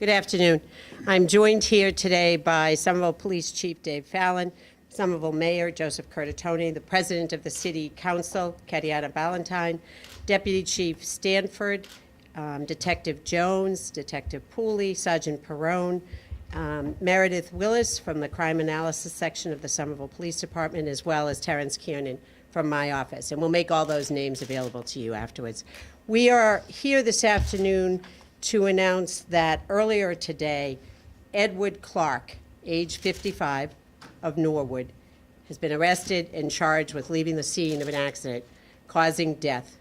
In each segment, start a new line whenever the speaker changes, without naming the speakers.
Good afternoon. I'm joined here today by Somerville Police Chief Dave Fallon, Somerville Mayor Joseph Curtatone, the President of the City Council, Katiana Ballantyne, Deputy Chief Stanford, Detective Jones, Detective Pooley, Sergeant Perrone, Meredith Willis from the Crime Analysis Section of the Somerville Police Department, as well as Terrence Kiernan from my office. And we'll make all those names available to you afterwards. We are here this afternoon to announce that earlier today, Edward Clark, age 55, of Norwood, has been arrested and charged with leaving the scene of an accident causing death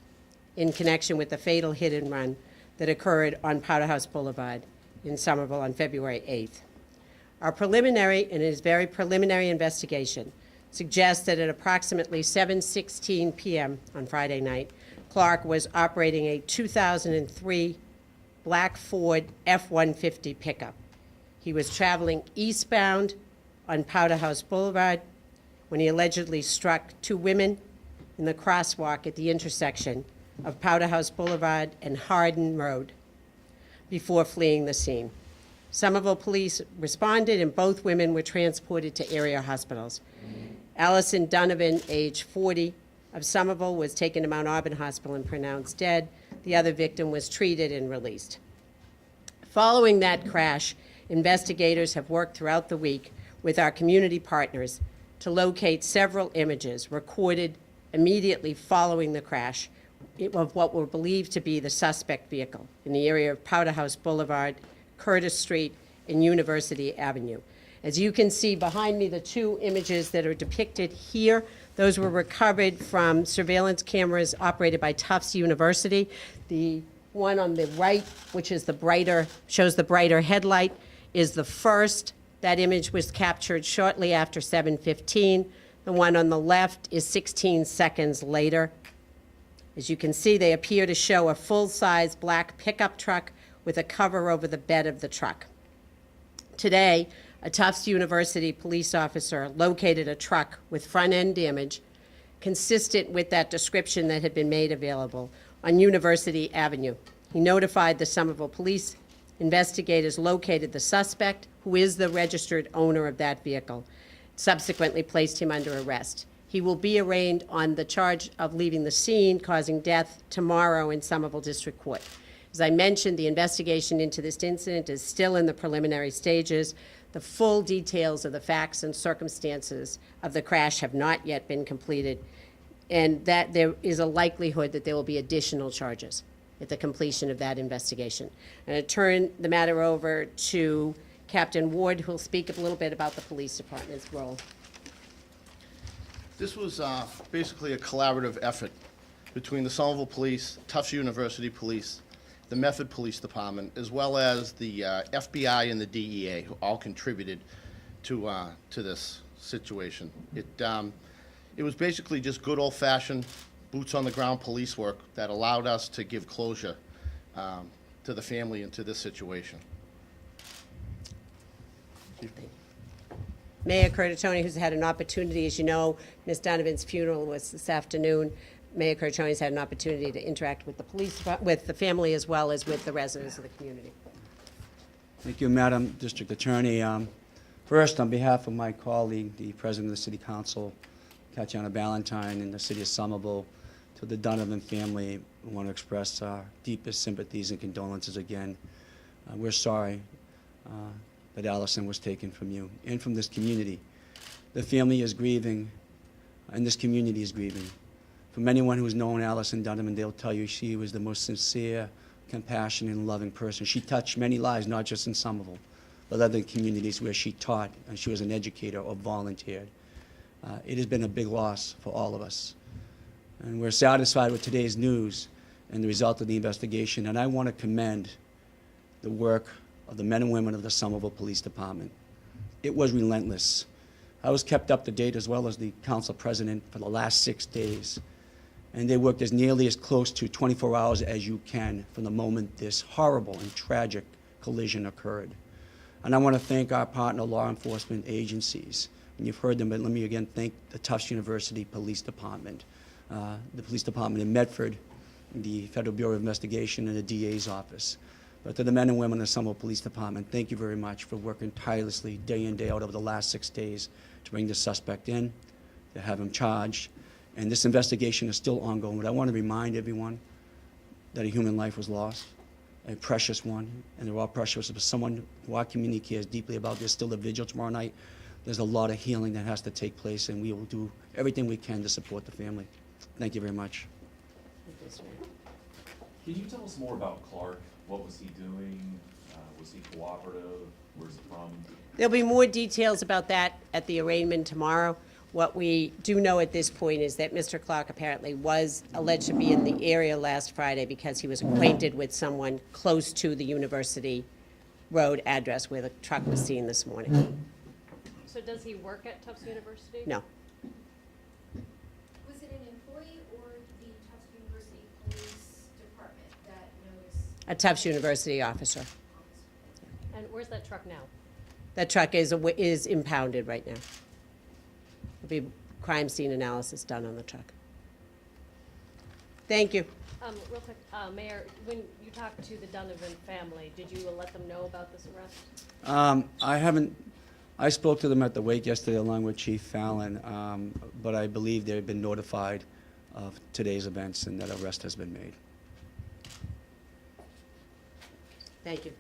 in connection with the fatal hit and run that occurred on Powder House Boulevard in Somerville on February 8th. Our preliminary, and it is very preliminary investigation, suggests that at approximately 7:16 p.m. on Friday night, Clark was operating a 2003 black Ford F-150 pickup. He was traveling eastbound on Powder House Boulevard when he allegedly struck two women in the crosswalk at the intersection of Powder House Boulevard and Hardin Road before fleeing the scene. Somerville police responded and both women were transported to area hospitals. Allison Donovan, age 40, of Somerville, was taken to Mount Auburn Hospital and pronounced dead. The other victim was treated and released. Following that crash, investigators have worked throughout the week with our community partners to locate several images recorded immediately following the crash of what were believed to be the suspect vehicle in the area of Powder House Boulevard, Curtis Street, and University Avenue. As you can see behind me, the two images that are depicted here, those were recovered from surveillance cameras operated by Tufts University. The one on the right, which is the brighter, shows the brighter headlight, is the first. That image was captured shortly after 7:15. The one on the left is 16 seconds later. As you can see, they appear to show a full-size black pickup truck with a cover over the bed of the truck. Today, a Tufts University police officer located a truck with front-end damage consistent with that description that had been made available on University Avenue. He notified the Somerville police. Investigators located the suspect, who is the registered owner of that vehicle, subsequently placed him under arrest. He will be arraigned on the charge of leaving the scene, causing death, tomorrow in Somerville District Court. As I mentioned, the investigation into this incident is still in the preliminary stages. The full details of the facts and circumstances of the crash have not yet been completed, and that there is a likelihood that there will be additional charges at the completion of that investigation. And I turn the matter over to Captain Ward, who will speak a little bit about the police department's role.
This was basically a collaborative effort between the Somerville Police, Tufts University Police, the Medford Police Department, as well as the FBI and the DEA, who all contributed to this situation. It was basically just good old-fashioned boots-on-the-ground police work that allowed us to give closure to the family and to this situation.
Mayor Curtatone, who's had an opportunity, as you know, Ms. Donovan's funeral was this afternoon. Mayor Curtatone's had an opportunity to interact with the police, with the family, as well as with the residents of the community.
Thank you, Madam District Attorney. First, on behalf of my colleague, the President of the City Council, Katiana Ballantyne, and the City of Somerville, to the Donovan family, we want to express our deepest sympathies and condolences again. We're sorry that Allison was taken from you and from this community. The family is grieving, and this community is grieving. From anyone who's known Allison Donovan, they'll tell you she was the most sincere, compassionate, and loving person. She touched many lives, not just in Somerville, but other communities where she taught and she was an educator or volunteered. It has been a big loss for all of us. And we're satisfied with today's news and the result of the investigation, and I want to commend the work of the men and women of the Somerville Police Department. It was relentless. I was kept up to date, as well as the council president, for the last 6 days. And they worked as nearly as close to 24 hours as you can from the moment this horrible and tragic collision occurred. And I want to thank our partner law enforcement agencies. And you've heard them, but let me again thank the Tufts University Police Department, the Police Department in Medford, the Federal Bureau of Investigation, and the DA's office. But to the men and women of the Somerville Police Department, thank you very much for working tirelessly day in, day out over the last 6 days to bring the suspect in, to have him charged. And this investigation is still ongoing, but I want to remind everyone that a human life was lost, a precious one, and they're all precious. But someone who our community cares deeply about, there's still a vigil tomorrow night. There's a lot of healing that has to take place, and we will do everything we can to support the family. Thank you very much.
Can you tell us more about Clark? What was he doing? Was he cooperative? Where's he from?
There'll be more details about that at the arraignment tomorrow. What we do know at this point is that Mr. Clark apparently was alleged to be in the area last Friday because he was acquainted with someone close to the University Road address where the truck was seen this morning.
So does he work at Tufts University?
No.
Was it an employee or the Tufts University Police Department that knows?
A Tufts University officer.
And where's that truck now?
That truck is impounded right now. There'll be crime scene analysis done on the truck. Thank you.
Real quick, Mayor, when you talked to the Donovan family, did you let them know about this arrest?
I spoke to them at the wake yesterday along with Chief Fallon, but I believe they've been notified of today's events and that arrest has been made.
Thank you.